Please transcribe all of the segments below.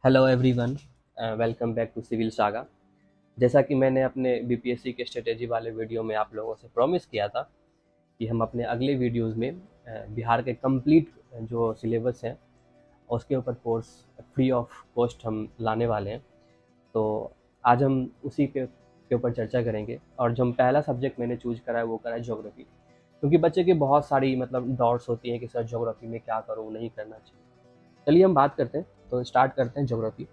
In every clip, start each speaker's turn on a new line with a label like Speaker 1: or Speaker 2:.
Speaker 1: Hello everyone, welcome back to civil saga. जैसा कि मैंने अपने बीपीएससी के स्ट्रेटेजी वाले वीडियो में आप लोगों से प्रॉमिस किया था कि हम अपने अगले वीडियोस में बिहार के कंप्लीट जो सिलेबस है उसके ऊपर कोर्स फ्री ऑफ कॉस्ट हम लाने वाले हैं। तो आज हम उसी के ऊपर चर्चा करेंगे। और जो पहला सब्जेक्ट मैंने चूज करा है वो करा है ज्योग्राफी, क्योंकि बच्चे की बहुत सारी डाउट्स होती हैं कि सर ज्योग्राफी में क्या करूँ, नहीं करना चाहिए। चलिए हम बात करते हैं, तो स्टार्ट करते हैं ज्योग्राफी।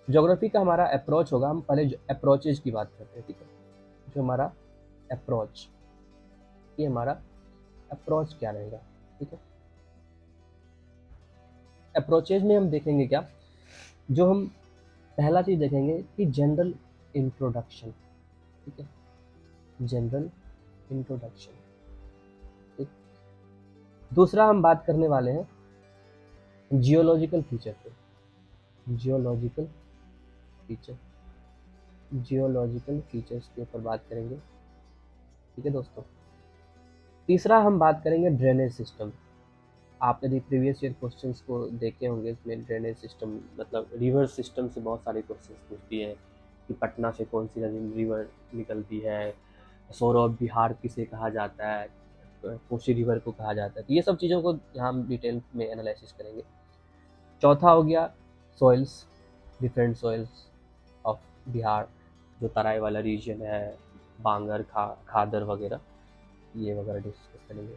Speaker 1: ज्योग्राफी का हमारा अप्रोच होगा, हम पहले अप्रोचेज की बात करते हैं, ठीक है। जो हमारा अप्रोच, ये हमारा अप्रोच क्या रहेगा, ठीक है। अप्रोचेज में हम देखेंगे क्या, जो हम पहला चीज देखेंगे कि जनरल इंट्रोडक्शन, ठीक है। जनरल इंट्रोडक्शन, ठीक। दूसरा हम बात करने वाले हैं जियोलॉजिकल फीचर पे, जियोलॉजिकल फीचर, जियोलॉजिकल फीचर्स के ऊपर बात करेंगे, ठीक है दोस्तों। तीसरा हम बात करेंगे ड्रेनेज सिस्टम। आप यदि प्रीवियस ईयर क्वेश्चंस को देखे होंगे, इसमें ड्रेनेज सिस्टम रिवर सिस्टम से बहुत सारे क्वेश्चंस पूछती है कि पटना से कौन सी रिवर निकलती है, सौरभ बिहार किसे कहा जाता है, कोसी रिवर को कहा जाता है। तो ये सब चीज़ों को यहाँ हम डिटेल में एनालिसिस करेंगे। चौथा हो गया soils, different soils of Bihar, जो तराई वाला रीजन है, बांगर, खादर वगैरह, ये वगैरह डिस्कस करेंगे।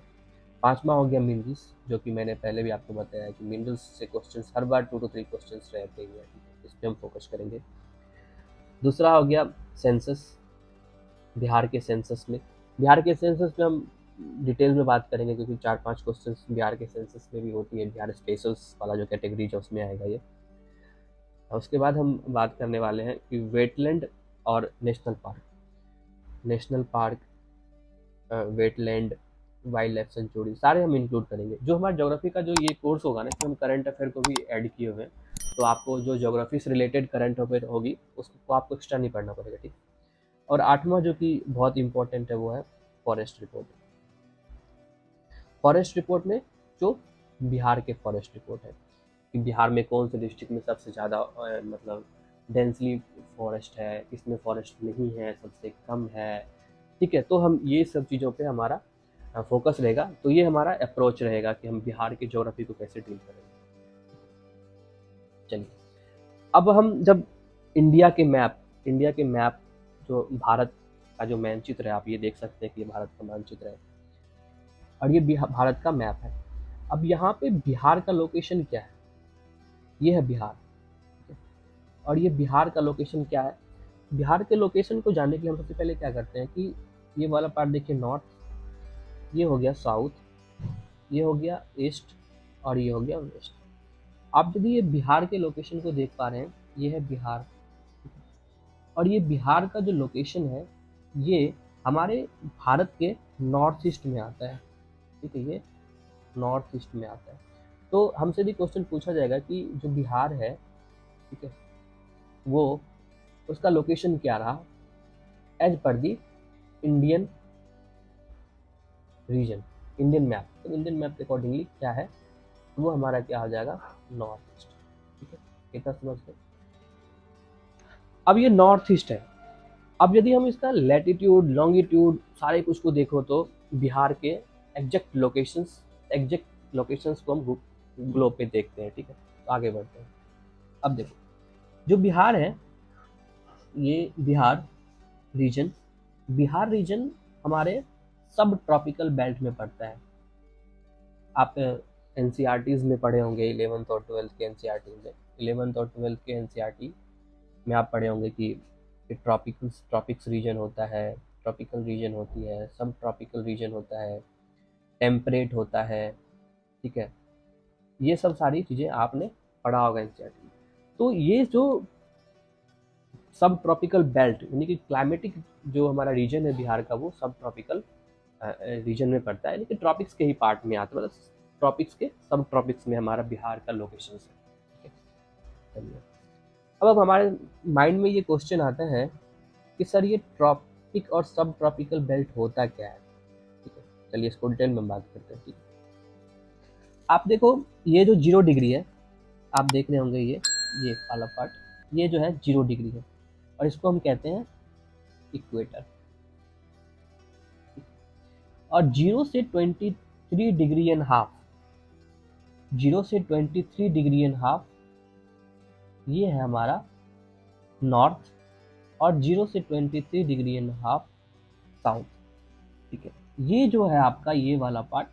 Speaker 1: पांचवा हो गया मिनरल्स, जो कि मैंने पहले भी आपको बताया कि मिनरल्स से questions her bar 2 to 3 questions रहते ही हैं, इस पर हम फोकस करेंगे। दूसरा हो गया सेंसस, बिहार के सेंसस में, बिहार के सेंसस में हम डिटेल में बात करेंगे, क्योंकि 4-5 क्वेश्चंस बिहार के सेंसस में भी होती है। बिहार स्पेशल्स वाला जो कैटेगरी है उसमें आएगा ये। उसके बाद हम बात करने वाले हैं कि वेटलैंड और national park, national park, wetland, wild life sanctuary, सारे हम इंक्लूड करेंगे। जो हमारा ज्योग्राफी का जो ये कोर्स होगा ना, इसमें हम करंट अफेयर को भी ऐड किए हुए हैं, तो आपको जो ज्योग्राफी से रिलेटेड करंट अफेयर होगी उसको आपको एक्स्ट्रा नहीं पढ़ना पड़ेगा, ठीक। और आठवां जो कि बहुत इंपॉर्टेंट है वो है फॉरेस्ट रिपोर्ट। फॉरेस्ट रिपोर्ट में जो बिहार के फॉरेस्ट रिपोर्ट है कि बिहार में कौन से डिस्ट्रिक्ट में सबसे ज़्यादा डेंसली फॉरेस्ट है, किसमें फॉरेस्ट नहीं है, सबसे कम है, ठीक है। तो हम ये सब चीज़ों पे हमारा फोकस रहेगा। तो ये हमारा अप्रोच रहेगा कि हम बिहार की ज्योग्राफी को कैसे डील करेंगे। चलिए, अब हम जब इंडिया के मैप, जो भारत का जो मानचित्र है, आप ये देख सकते हैं कि ये भारत का मानचित्र है और ये भारत का मैप है। अब यहाँ पे बिहार का लोकेशन क्या है, ये है बिहार, और ये बिहार का लोकेशन क्या है। बिहार के लोकेशन को जानने के लिए हम सबसे पहले क्या करते हैं कि ये वाला पार्ट देखिए, नॉर्थ, ये हो गया साउथ, ये हो गया ईस्ट, और ये हो गया वेस्ट। आप यदि ये बिहार के लोकेशन को देख पा रहे हैं, ये है बिहार, और ये बिहार का जो लोकेशन है ये हमारे भारत के नॉर्थ ईस्ट में आता है, ठीक है। ये नॉर्थ ईस्ट में आता है। तो हमसे भी क्वेश्चन पूछा जाएगा कि जो बिहार है, ठीक है, वो उसका लोकेशन क्या रहा एज पर दी इंडियन रीजन, इंडियन मैप। तो इंडियन मैप के अकॉर्डिंगली क्या है, वो हमारा क्या हो जाएगा, नॉर्थ ईस्ट, ठीक है। इतना समझ गए। अब ये नॉर्थ ईस्ट है। अब यदि हम इसका लैटिट्यूड, लॉन्गिट्यूड, सारे कुछ को देखो तो बिहार के एग्जैक्ट लोकेशंस को हम ग्लोब पे देखते हैं, ठीक है। तो आगे बढ़ते हैं। अब देखो, जो बिहार है, ये बिहार रीजन हमारे सब ट्रॉपिकल बेल्ट में पड़ता है। आप एनसीईआरटीज में पढ़े होंगे, 11th और 12th के एनसीईआरटी में, 11th और 12th के एनसीईआरटी में आप पढ़े होंगे कि ट्रॉपिक्स रीजन होता है, ट्रॉपिकल रीजन होती है, सब ट्रॉपिकल रीजन होता है, टेम्परेट होता है, ठीक है। ये सब सारी चीज़ें आपने पढ़ा होगा एनसीईआरटी में। तो ये जो सब ट्रॉपिकल बेल्ट यानी कि क्लाइमेटिक जो हमारा रीजन है बिहार का, वो सब ट्रॉपिकल रीजन में पड़ता है, लेकिन ट्रॉपिक्स के ही पार्ट में आता है, मतलब ट्रॉपिक्स के सब ट्रॉपिक्स में हमारा बिहार का लोकेशन है, ठीक है। चलिए, अब हमारे माइंड में ये क्वेश्चन आता है कि सर ये ट्रॉपिक और सब ट्रॉपिकल बेल्ट होता क्या है, ठीक है। चलिए इसको डिटेल में बात करते हैं, ठीक है। आप देखो, ये जो 0 डिग्री है, आप देख रहे होंगे, ये वाला पार्ट, ये जो है 0 डिग्री है और इसको हम कहते हैं इक्वेटर। और 0 से 23 डिग्री एंड हाफ, 0 से 23 डिग्री एंड हाफ ये है हमारा नॉर्थ, और 0 से 23 डिग्री एंड हाफ साउथ। ठीक है, ये जो है आपका ये वाला पार्ट,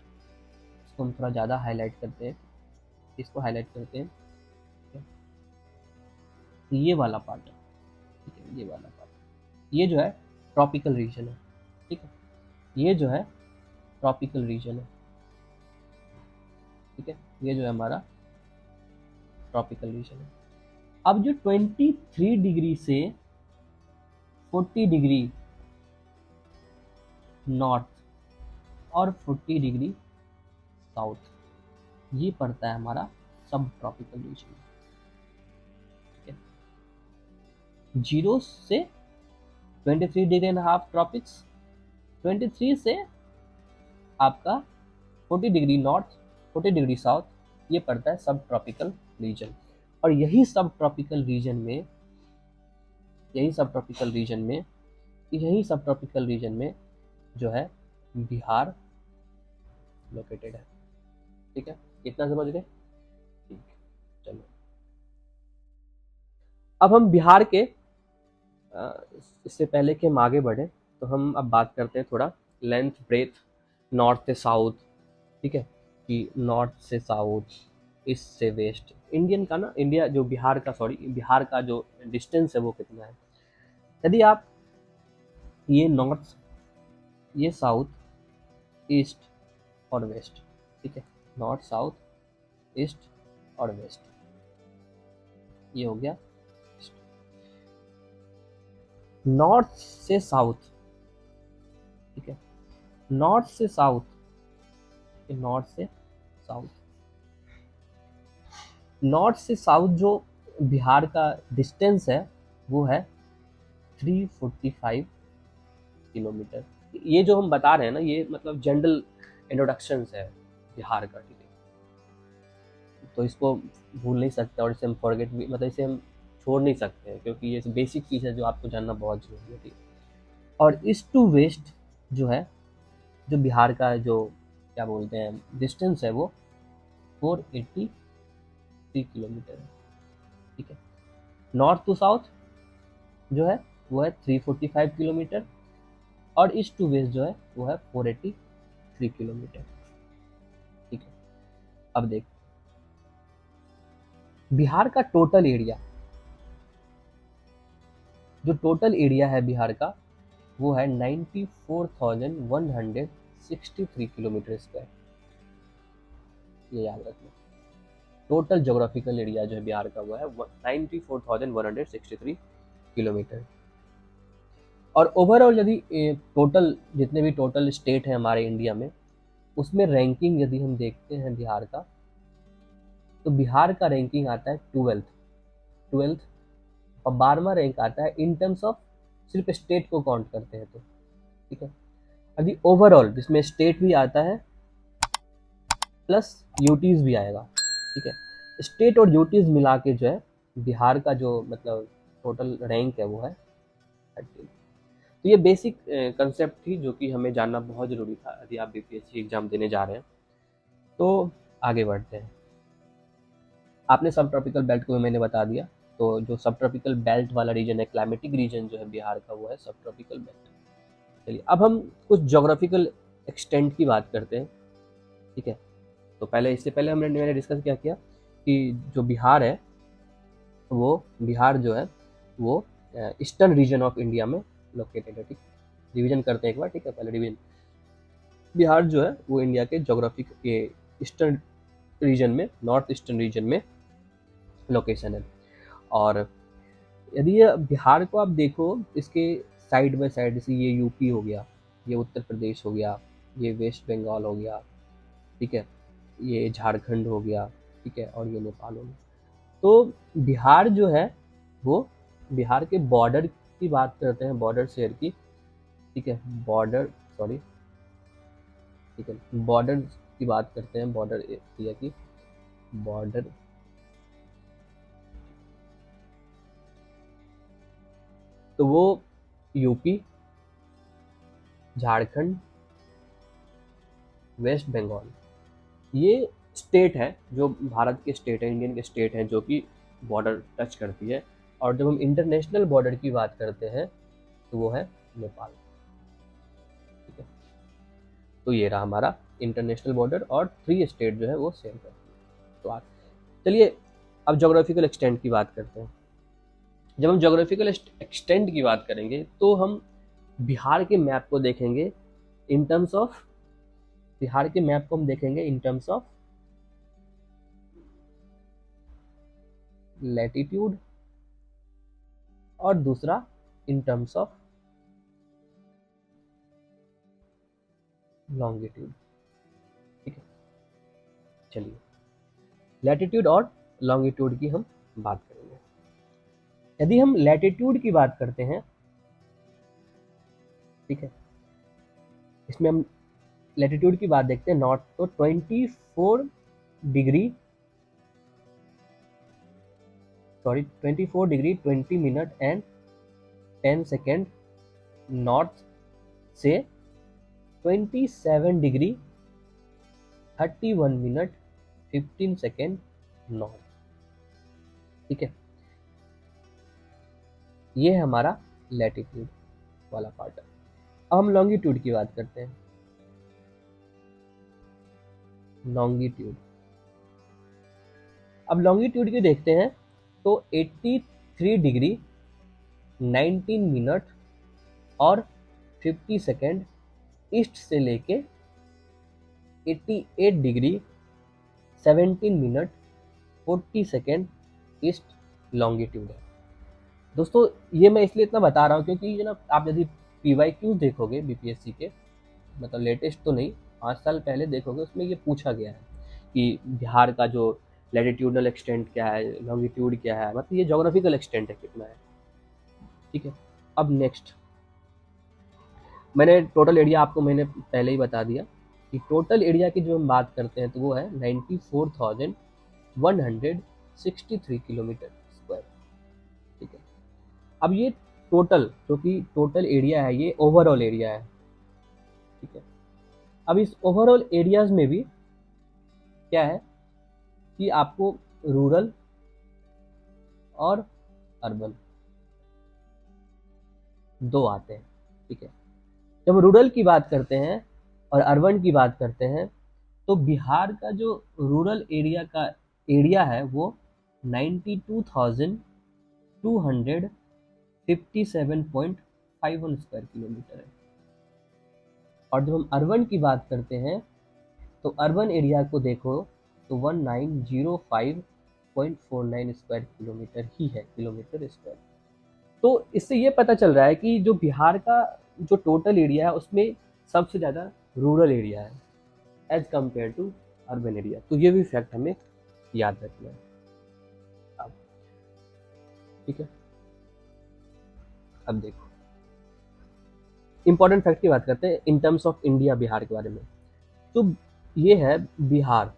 Speaker 1: इसको हम थोड़ा ज़्यादा हाईलाइट करते हैं, इसको हाईलाइट करते हैं। ठीक है, ये वाला पार्ट है। ठीक है, ये वाला पार्ट, ये जो है ट्रॉपिकल रीजन है। ठीक है, ये जो है ट्रॉपिकल रीजन है। ठीक है, ये जो है हमारा ट्रॉपिकल रीजन है। अब जो 23 डिग्री से 40 डिग्री नॉर्थ और 40 डिग्री साउथ, ये पड़ता है हमारा सब ट्रॉपिकल रीजन। ठीक है, 0 से 23 डिग्री एंड हाफ ट्रॉपिक्स, 23 से आपका 40 डिग्री नॉर्थ, 40 डिग्री साउथ, ये पड़ता है सब ट्रॉपिकल रीजन। और यही सब ट्रॉपिकल रीजन में, यही सब ट्रॉपिकल रीजन में जो है बिहार लोकेटेड है। ठीक है, इतना समझ गए? ठीक, चलो अब हम बिहार के इससे पहले कि हम आगे बढ़े तो हम अब बात करते हैं थोड़ा लेंथ ब्रेथ, नॉर्थ से साउथ। ठीक है, कि नॉर्थ से साउथ, ईस्ट से वेस्ट, इंडियन का ना, इंडिया जो बिहार का, सॉरी बिहार का जो डिस्टेंस है वो कितना है। यदि आप ये नॉर्थ, ये साउथ, ईस्ट और वेस्ट, ठीक है, नॉर्थ साउथ ईस्ट और वेस्ट, ये हो गया नॉर्थ से साउथ। ठीक है, नॉर्थ से साउथ, नॉर्थ से साउथ, नॉर्थ से साउथ जो बिहार का डिस्टेंस है वो है 345 किलोमीटर। ये जो हम बता रहे हैं ना, ये मतलब जनरल इंट्रोडक्शन है बिहार का। ठीक है, तो इसको भूल नहीं सकते और इसे हम फॉरगेट भी, मतलब इसे हम छोड़ नहीं सकते हैं, क्योंकि ये बेसिक चीज़ है जो आपको जानना बहुत जरूरी है। ठीक है, और ईस्ट टू वेस्ट जो है, जो बिहार का जो क्या बोलते हैं डिस्टेंस है, वो 483 किलोमीटर है। ठीक है, नॉर्थ टू साउथ जो है वो है 345 किलोमीटर, और ईस्ट टू वेस्ट जो है वो है 483 किलोमीटर। ठीक है, अब देख बिहार का टोटल एरिया, जो टोटल एरिया है बिहार का वो है 94,163 किलोमीटर स्क्वायर। ये याद रखना, टोटल ज्योग्राफिकल एरिया जो है बिहार का वो है 94,163 किलोमीटर। और ओवरऑल यदि टोटल जितने भी टोटल स्टेट हैं हमारे इंडिया में, उसमें रैंकिंग यदि हम देखते हैं बिहार का, तो बिहार का रैंकिंग आता है 12th, और 12वां रैंक आता है इन टर्म्स ऑफ सिर्फ स्टेट को काउंट करते हैं तो। ठीक है, अभी ओवरऑल जिसमें स्टेट भी आता है प्लस यूटीज भी आएगा। ठीक है, स्टेट और यूटीज मिला के जो है बिहार का जो मतलब टोटल रैंक है वो है 13। तो ये बेसिक कंसेप्ट थी जो कि हमें जानना बहुत ज़रूरी था यदि आप बीपीएससी एग्जाम देने जा रहे हैं। तो आगे बढ़ते हैं। आपने सब ट्रॉपिकल बेल्ट को मैंने बता दिया, तो जो सब ट्रॉपिकल बेल्ट वाला रीजन है, क्लाइमेटिक रीजन जो है बिहार का, वो है सब ट्रॉपिकल बेल्ट। चलिए अब हम कुछ जोग्राफिकल एक्सटेंट की बात करते हैं। ठीक है, तो पहले इससे पहले मैंने डिस्कस क्या किया कि जो बिहार है, वो बिहार जो है वो ईस्टर्न रीजन ऑफ इंडिया में लोकेटेड है। ठीक, रिवीजन करते हैं एक बार। ठीक है, पहले रिवीजन, बिहार जो है वो इंडिया के जोग्राफिक के ईस्टर्न रीजन में, नॉर्थ ईस्टर्न रीजन में लोकेशन है। और यदि ये बिहार को आप देखो, इसके साइड बाय साइड, जैसे ये यूपी हो गया, ये उत्तर प्रदेश हो गया, ये वेस्ट बंगाल हो गया, ठीक है, ये झारखंड हो गया, ठीक है, और ये नेपाल हो गया। तो बिहार जो है वो बिहार के बॉर्डर की बात करते हैं, बॉर्डर शेयर की। ठीक है, बॉर्डर, सॉरी, ठीक है, बॉर्डर की बात करते हैं, बॉर्डर एरिया की, बॉर्डर तो वो यूपी, झारखंड, वेस्ट बंगाल, ये स्टेट है जो भारत के स्टेट है, इंडियन के स्टेट हैं जो कि बॉर्डर टच करती है। और जब हम इंटरनेशनल बॉर्डर की बात करते हैं तो वो है नेपाल। ठीक है, तो ये रहा हमारा इंटरनेशनल बॉर्डर और 3 स्टेट जो है वो शेयर करती है। तो आज चलिए अब जोग्राफिकल एक्सटेंट की बात करते हैं। जब हम जोग्राफिकल एक्सटेंट की बात करेंगे तो हम बिहार के मैप को देखेंगे इन टर्म्स ऑफ, बिहार के मैप को हम देखेंगे इन टर्म्स ऑफ लैटिट्यूड और दूसरा इन टर्म्स ऑफ लॉन्गिट्यूड। ठीक है, चलिए लैटिट्यूड और लॉन्गिट्यूड की हम बात करेंगे। यदि हम लैटिट्यूड की बात करते हैं, ठीक है, इसमें हम लैटिट्यूड की बात देखते हैं नॉर्थ, तो 24 degree 20 minute and 10 second north से 27 डिग्री 31 मिनट 15 सेकेंड नॉर्थ। ठीक है, ये है हमारा लैटिट्यूड वाला पार्ट। अब हम लॉन्गिट्यूड की बात करते हैं। लॉन्गिट्यूड, अब लॉन्गिट्यूड की देखते हैं तो 83 डिग्री 19 मिनट और 50 सेकेंड ईस्ट से लेके 88 degree 17 minute 40 second east longitude है। दोस्तों ये मैं इसलिए इतना बता रहा हूँ क्योंकि जनाब आप यदि PYQ देखोगे बीपीएससी के, मतलब लेटेस्ट तो नहीं, 5 साल पहले देखोगे, उसमें ये पूछा गया है कि बिहार का जो लैटिट्यूडनल एक्सटेंट क्या है, लॉन्गिट्यूड क्या है, मतलब ये जोग्राफिकल एक्सटेंट है कितना है। ठीक है, अब नेक्स्ट मैंने टोटल एरिया आपको मैंने पहले ही बता दिया कि टोटल एरिया की जो हम बात करते हैं तो वो है 94,163 किलोमीटर स्क्वायर। ठीक है, अब ये टोटल जो कि टोटल एरिया है ये ओवरऑल एरिया है। ठीक है, अब इस ओवरऑल एरियाज में भी क्या है कि आपको रूरल और अर्बन दो आते हैं। ठीक है, जब रूरल की बात करते हैं और अर्बन की बात करते हैं तो बिहार का जो रूरल एरिया का एरिया है वो 92,257.51 स्क्वायर किलोमीटर है। और जब हम अर्बन की बात करते हैं तो अर्बन एरिया को देखो तो 1905.49 स्क्वायर किलोमीटर ही है, किलोमीटर स्क्वायर। तो इससे ये पता चल रहा है कि जो बिहार का जो टोटल एरिया है उसमें सबसे ज़्यादा रूरल एरिया है as compare to urban area. तो ये भी फैक्ट हमें याद रखना है। अब ठीक है, अब देखो इंपॉर्टेंट फैक्ट की बात करते हैं in terms of India Bihar के बारे में। तो ये है बिहार।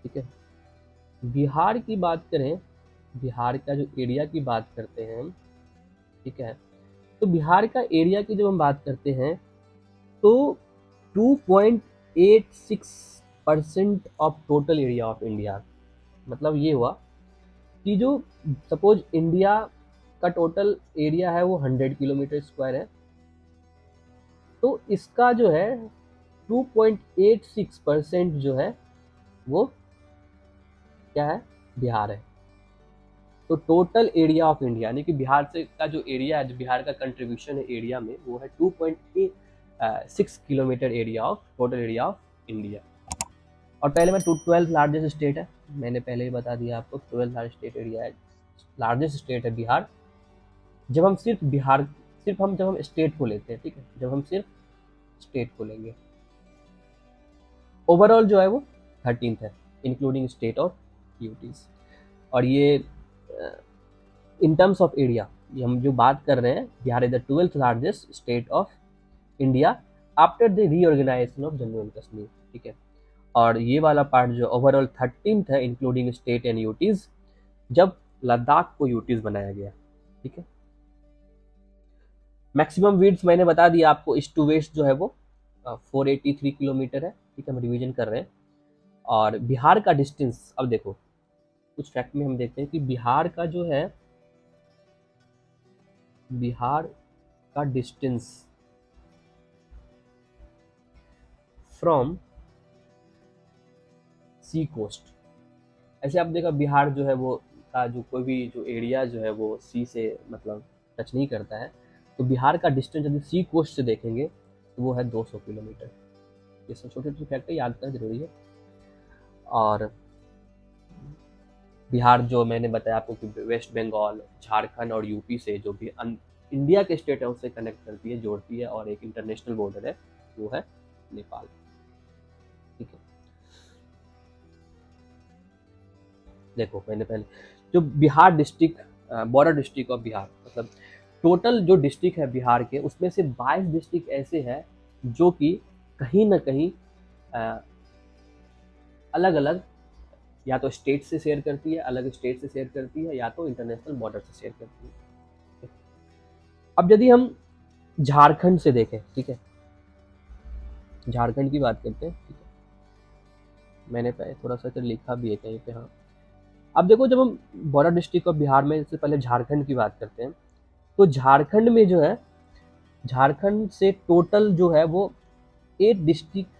Speaker 1: ठीक है, बिहार की बात करें, बिहार का जो एरिया की बात करते हैं हम, ठीक है, तो बिहार का एरिया की जब हम बात करते हैं तो 2.86% of total area of India. मतलब ये हुआ कि जो सपोज इंडिया का टोटल एरिया है वो 100 किलोमीटर स्क्वायर है, तो इसका जो है 2.86% जो है वो क्या है, बिहार है। तो टोटल एरिया ऑफ इंडिया यानी कि बिहार से का जो एरिया है, जो बिहार का कंट्रीब्यूशन है एरिया में, वो है 2.6 kilometre area of total area of India. और पहले मैं 12th लार्जेस्ट स्टेट है, मैंने पहले ही बता दिया आपको 12th लार्जेस्ट स्टेट एरिया है, लार्जेस्ट स्टेट है बिहार। जब हम सिर्फ बिहार, सिर्फ हम जब हम स्टेट को लेते हैं, ठीक है, जब हम सिर्फ स्टेट को लेंगे, ओवरऑल जो है वो 13th है इंक्लूडिंग स्टेट और यूटीज। और ये इन टर्म्स ऑफ एरिया हम जो बात कर रहे हैं, Bihar is the 12th largest state of India after the reorganisation of Jammu and Kashmir. ठीक है, और ये वाला पार्ट जो ओवरऑल 13th है इंक्लूडिंग स्टेट एंड यूटीज, जब लद्दाख को यूटीज बनाया गया। ठीक है, मैक्सिमम विड्थ मैंने बता दिया आपको, ईस्ट टू वेस्ट जो है वो 483 किलोमीटर है, ठीक है, हम रिवीजन कर रहे हैं। और बिहार का डिस्टेंस, अब देखो कुछ फैक्ट में हम देखते हैं कि बिहार का जो है, बिहार का डिस्टेंस फ्रॉम सी कोस्ट, ऐसे आप देखो बिहार जो है वो का जो कोई भी जो एरिया जो है वो सी से मतलब टच नहीं करता है, तो बिहार का डिस्टेंस यदि सी कोस्ट से देखेंगे तो वो है 200 किलोमीटर। ये सब छोटे छोटे फैक्ट याद करना जरूरी है। और बिहार जो मैंने बताया आपको कि वेस्ट बंगाल, झारखंड और यूपी से जो भी इंडिया के स्टेट है उससे कनेक्ट करती है, जोड़ती है, और एक इंटरनेशनल बॉर्डर है वो है नेपाल, ठीक है। देखो मैंने पहले जो Bihar district, border district of Bihar, मतलब टोटल जो डिस्ट्रिक्ट है बिहार के उसमें से 22 डिस्ट्रिक्ट ऐसे हैं जो कि कहीं ना कहीं अलग अलग या तो स्टेट से शेयर करती है, अलग स्टेट से शेयर करती है, या तो इंटरनेशनल बॉर्डर से शेयर करती है। अब यदि हम झारखंड से देखें, ठीक है, झारखंड की बात करते हैं, ठीक है, मैंने थोड़ा सा लिखा भी है कहीं पे, हाँ। अब देखो जब हम बॉर्डर डिस्ट्रिक्ट ऑफ बिहार में से पहले झारखंड की बात करते हैं, तो झारखंड में जो है, झारखंड से टोटल जो है वो 8 डिस्ट्रिक्ट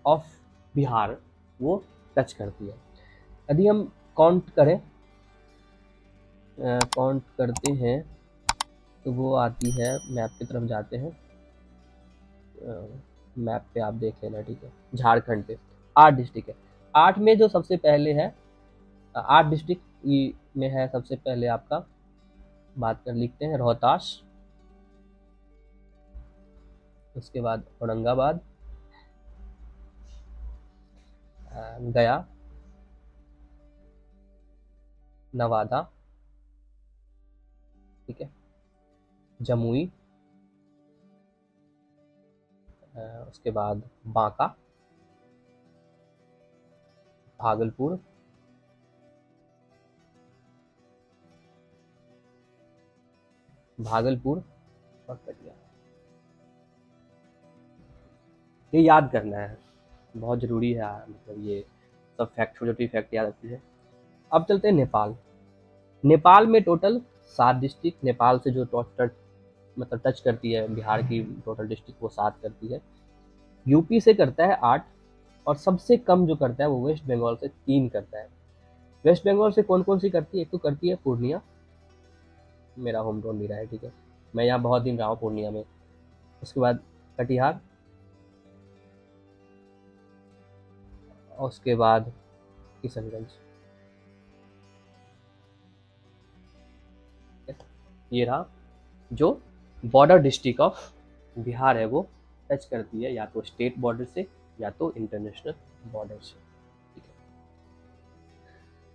Speaker 1: ऑफ बिहार वो टच करती है। यदि हम काउंट करें, काउंट करते हैं तो वो आती है, मैप की तरफ जाते हैं, मैप पे आप देख लेना, ठीक है। झारखंड पे 8 डिस्ट्रिक्ट है, 8 में जो सबसे पहले है, 8 डिस्ट्रिक्ट में है सबसे पहले आपका, बात कर लिखते हैं रोहतास, उसके बाद औरंगाबाद, गया, नवादा, ठीक है, जमुई, उसके बाद बांका, भागलपुर, भागलपुर और कटिहार। ये याद करना है, बहुत ज़रूरी है, मतलब ये सब फैक्ट, छोटी छोटी फैक्ट याद रखती है। अब चलते हैं नेपाल। नेपाल में टोटल 7 डिस्ट्रिक्ट, नेपाल से जो टच मतलब टच करती है बिहार की टोटल डिस्ट्रिक्ट वो 7 करती है। यूपी से करता है 8, और सबसे कम जो करता है वो वेस्ट बंगाल से 3 करता है। वेस्ट बंगाल से कौन कौन सी करती है, एक तो करती है पूर्णिया, मेरा होम टाउन भी रहा है, ठीक है, मैं यहाँ बहुत दिन रहा हूँ पूर्णिया में। उसके बाद कटिहार, और उसके बाद किशनगंज, ये रहा जो बॉर्डर डिस्ट्रिक्ट ऑफ बिहार है वो टच करती है, या तो स्टेट बॉर्डर से या तो इंटरनेशनल बॉर्डर से, ठीक है।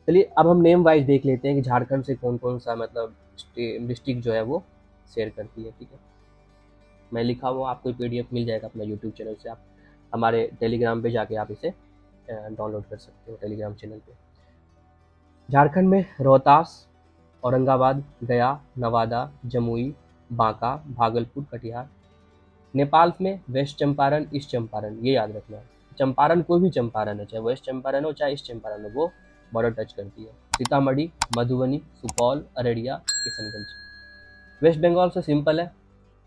Speaker 1: चलिए अब हम नेम वाइज देख लेते हैं कि झारखंड से कौन कौन सा मतलब डिस्ट्रिक्ट जो है वो शेयर करती है, ठीक है। मैं लिखा हुआ आपको PDF मिल जाएगा अपना यूट्यूब चैनल से, आप हमारे टेलीग्राम पे जाके आप इसे डाउनलोड कर सकते हो टेलीग्राम चैनल पे। झारखंड में रोहतास, औरंगाबाद, गया, नवादा, जमुई, बांका, भागलपुर, कटिहार। नेपाल में वेस्ट चंपारण, ईस्ट चंपारण, ये याद रखना है। चंपारण कोई भी चंपारण है, चाहे वेस्ट चंपारण हो चाहे ईस्ट चंपारण हो, वो बॉर्डर टच करती है। सीतामढ़ी, मधुबनी, सुपौल, अररिया, किशनगंज। वेस्ट बंगाल से सिंपल है,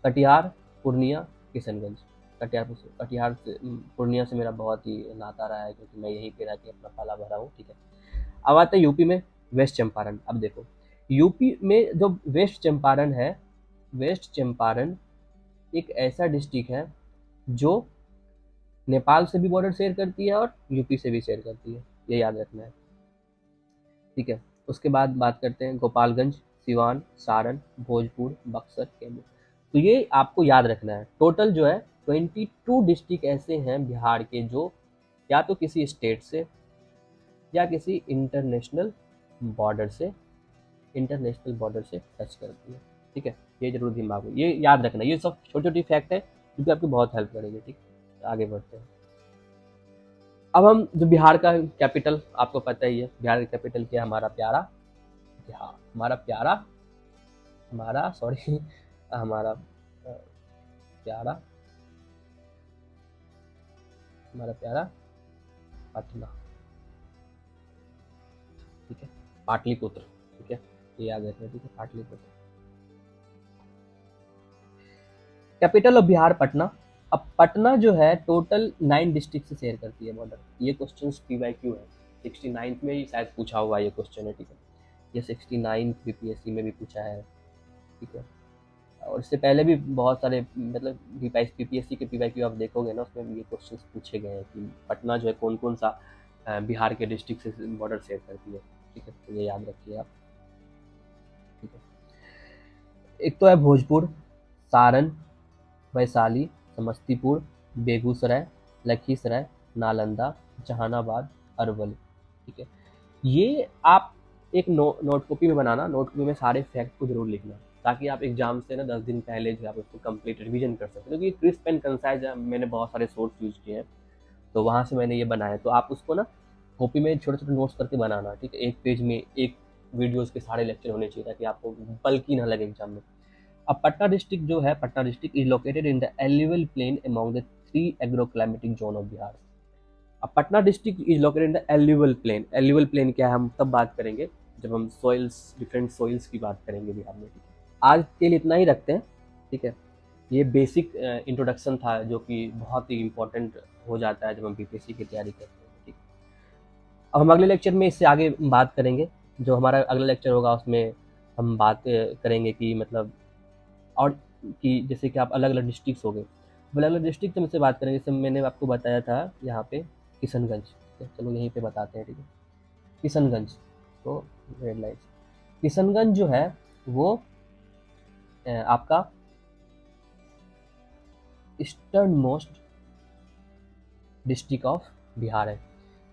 Speaker 1: कटिहार, पूर्णिया, किशनगंज। कटिहार से पूर्णिया से मेरा बहुत ही नाता रहा है, क्योंकि मैं यहीं पे रह के अपना पाला भरा हूँ, ठीक है। अब आते हैं यूपी में वेस्ट चंपारण। अब देखो यूपी में जो वेस्ट चंपारण है, वेस्ट चंपारण एक ऐसा डिस्ट्रिक्ट है जो नेपाल से भी बॉर्डर शेयर करती है और यूपी से भी शेयर करती है, ये याद रखना है, ठीक है। उसके बाद बात करते हैं गोपालगंज, सिवान, सारण, भोजपुर, बक्सर, कैमूर। तो ये आपको याद रखना है। टोटल जो है 22 डिस्ट्रिक्ट ऐसे हैं बिहार के जो या तो किसी स्टेट से या किसी इंटरनेशनल बॉर्डर से टच करती है, ठीक है। ये जरूर दिमाग में ये याद रखना, ये सब छोटी छोटी फैक्ट है जो कि आपकी बहुत हेल्प करेगी, ठीक। आगे बढ़ते हैं। अब हम जो बिहार का कैपिटल, आपको पता ही है बिहार का कैपिटल क्या है, हमारा प्यारा बिहार, हमारा प्यारा, हमारा सॉरी हमारा प्यारा हमारा प्यारा पटना, ठीक है, पाटलिपुत्र, ठीक है, ये याद रखना, ठीक है, पाटलिपुत्र। Capital of Bihar Patna. अब पटना जो है टोटल 9 डिस्ट्रिक्ट से शेयर करती है बॉर्डर। ये क्वेश्चन PYQ है, 69 में ही शायद पूछा हुआ ये क्वेश्चन है, ठीक है, ये 69 बीपीएससी में भी पूछा है, ठीक है, और इससे पहले भी बहुत सारे मतलब बीपीएससी के PYQ आप देखोगे ना, उसमें ये क्वेश्चन पूछे गए हैं कि पटना जो है कौन कौन सा बिहार के डिस्ट्रिक्ट से बॉर्डर शेयर करती है, ठीक है, तो ये याद रखिए आप, ठीक है। एक तो है भोजपुर, सारण, वैशाली, समस्तीपुर, बेगूसराय, लखीसराय, नालंदा, जहानाबाद, अरवल, ठीक है। ये आप एक नोट कॉपी में बनाना, नोट कॉपी में सारे फैक्ट को जरूर लिखना, ताकि आप एग्जाम से ना 10 दिन पहले जो आप उसको कंप्लीट रिवीजन कर सकते, क्योंकि क्रिस्प एंड कंसाइज मैंने बहुत सारे सोर्स यूज किए हैं, तो वहाँ से मैंने ये बनाया, तो आप उसको ना कॉपी में छोटे छोटे नोट्स करके बनाना, ठीक है, एक पेज में एक वीडियोज़ के सारे लेक्चर होने चाहिए, ताकि आपको बल्कि ना लगे एग्जाम में। अब पटना डिस्ट्रिक्ट जो है, Patna district is located in the alluvial plain among the 3 agroclimatic zone of Bihar. अब Patna district is located in the alluvial plain. Alluvial plain क्या है हम तब बात करेंगे जब हम सॉइल्स, डिफरेंट सॉइल्स की बात करेंगे बिहार में, ठीक है। आज के लिए इतना ही रखते हैं, ठीक है। ये बेसिक इंट्रोडक्शन था जो कि बहुत ही इंपॉर्टेंट हो जाता है जब हम बीपीएससी की तैयारी करते हैं, ठीक। अब हम अगले लेक्चर में इससे आगे बात करेंगे, जो हमारा अगला लेक्चर होगा उसमें हम बात करेंगे कि मतलब और कि जैसे कि आप अलग अलग डिस्ट्रिक्ट हो गए, अलग अलग डिस्ट्रिक्ट में से बात करेंगे, जैसे मैंने आपको बताया था यहाँ पे किशनगंज, ठीक है, चलो यहीं पे बताते हैं, ठीक है, किशनगंज, तो रेड लाइट, किशनगंज जो है वो आपका eastern most district of Bihar है।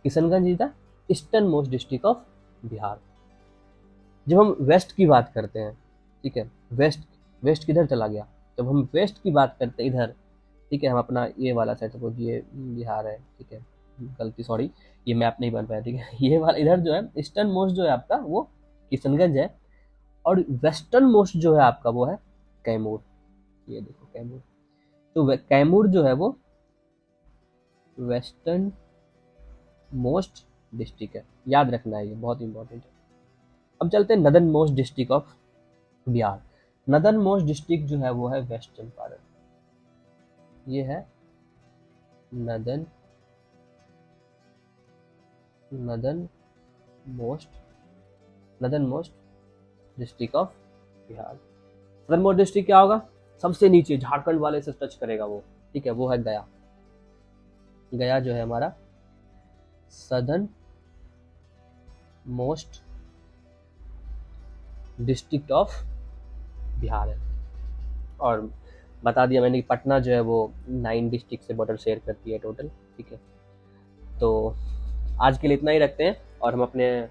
Speaker 1: Kishanganj is the eastern most district of Bihar. जब हम वेस्ट की बात करते हैं, ठीक है, वेस्ट, वेस्ट किधर चला गया, जब हम वेस्ट की बात करते हैं इधर, ठीक है, हम अपना ये वाला साइड, सपोज ये बिहार है, ठीक है, गलती सॉरी, ये मैप नहीं बन पाया, ठीक है, ये वाला इधर जो है ईस्टर्न मोस्ट जो है आपका वो किशनगंज है, और वेस्टर्न मोस्ट जो है आपका वो है कैमूर, ये देखो कैमूर, तो कैमूर जो है वो वेस्टर्न मोस्ट डिस्ट्रिक्ट है, याद रखना है, ये बहुत इंपॉर्टेंट है। अब चलते हैं northern most district of Bihar. Northern most district जो है वो है वेस्ट चंपारण, ये है northern most district of Bihar. Northern most district क्या होगा, सबसे नीचे झारखंड वाले से टच करेगा वो, ठीक है, वो है गया। गया जो है हमारा southern most district of Bihar है। और बता दिया मैंने कि पटना जो है वो 9 डिस्ट्रिक्ट से बॉर्डर शेयर करती है टोटल, ठीक है। तो आज के लिए इतना ही रखते हैं, और हम अपने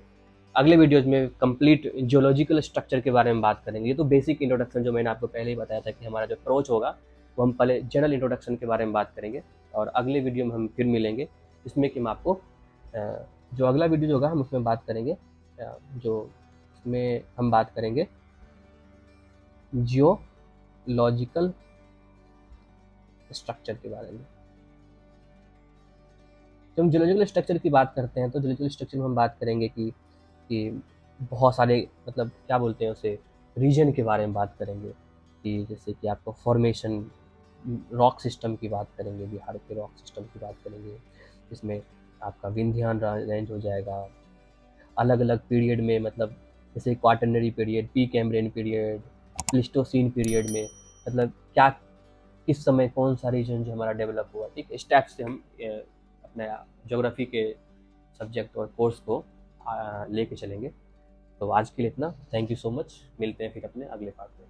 Speaker 1: अगले वीडियोज में कंप्लीट जियोलॉजिकल स्ट्रक्चर के बारे में बात करेंगे। ये तो बेसिक इंट्रोडक्शन जो मैंने आपको पहले ही बताया था कि हमारा जो अप्रोच होगा वो हम पहले जनरल इंट्रोडक्शन के बारे में बात करेंगे, और अगले वीडियो में हम फिर मिलेंगे इसमें कि हम आपको जो अगला वीडियो होगा हम उसमें बात करेंगे, जो उसमें हम बात करेंगे जियोलॉजिकल स्ट्रक्चर के बारे में। जब हम जियोलॉजिकल स्ट्रक्चर की बात करते हैं तो जियोलॉजिकल स्ट्रक्चर में हम बात करेंगे कि बहुत सारे मतलब क्या बोलते हैं उसे, रीजन के बारे में बात करेंगे, कि जैसे कि आपको फॉर्मेशन, रॉक सिस्टम की बात करेंगे, बिहार के रॉक सिस्टम की बात करेंगे, जिसमें आपका विंध्यान रेंज हो जाएगा, अलग अलग पीरियड में, मतलब जैसे quaternary period, P Cambrian period, Pleistocene period में, मतलब क्या किस समय कौन सा रीजन जो हमारा डेवलप हुआ, ठीक है, इस टाइप से हम अपने ज्योग्राफी के सब्जेक्ट और कोर्स को लेके चलेंगे। तो आज के लिए इतना, थैंक यू सो मच, मिलते हैं फिर अपने अगले पार्ट में।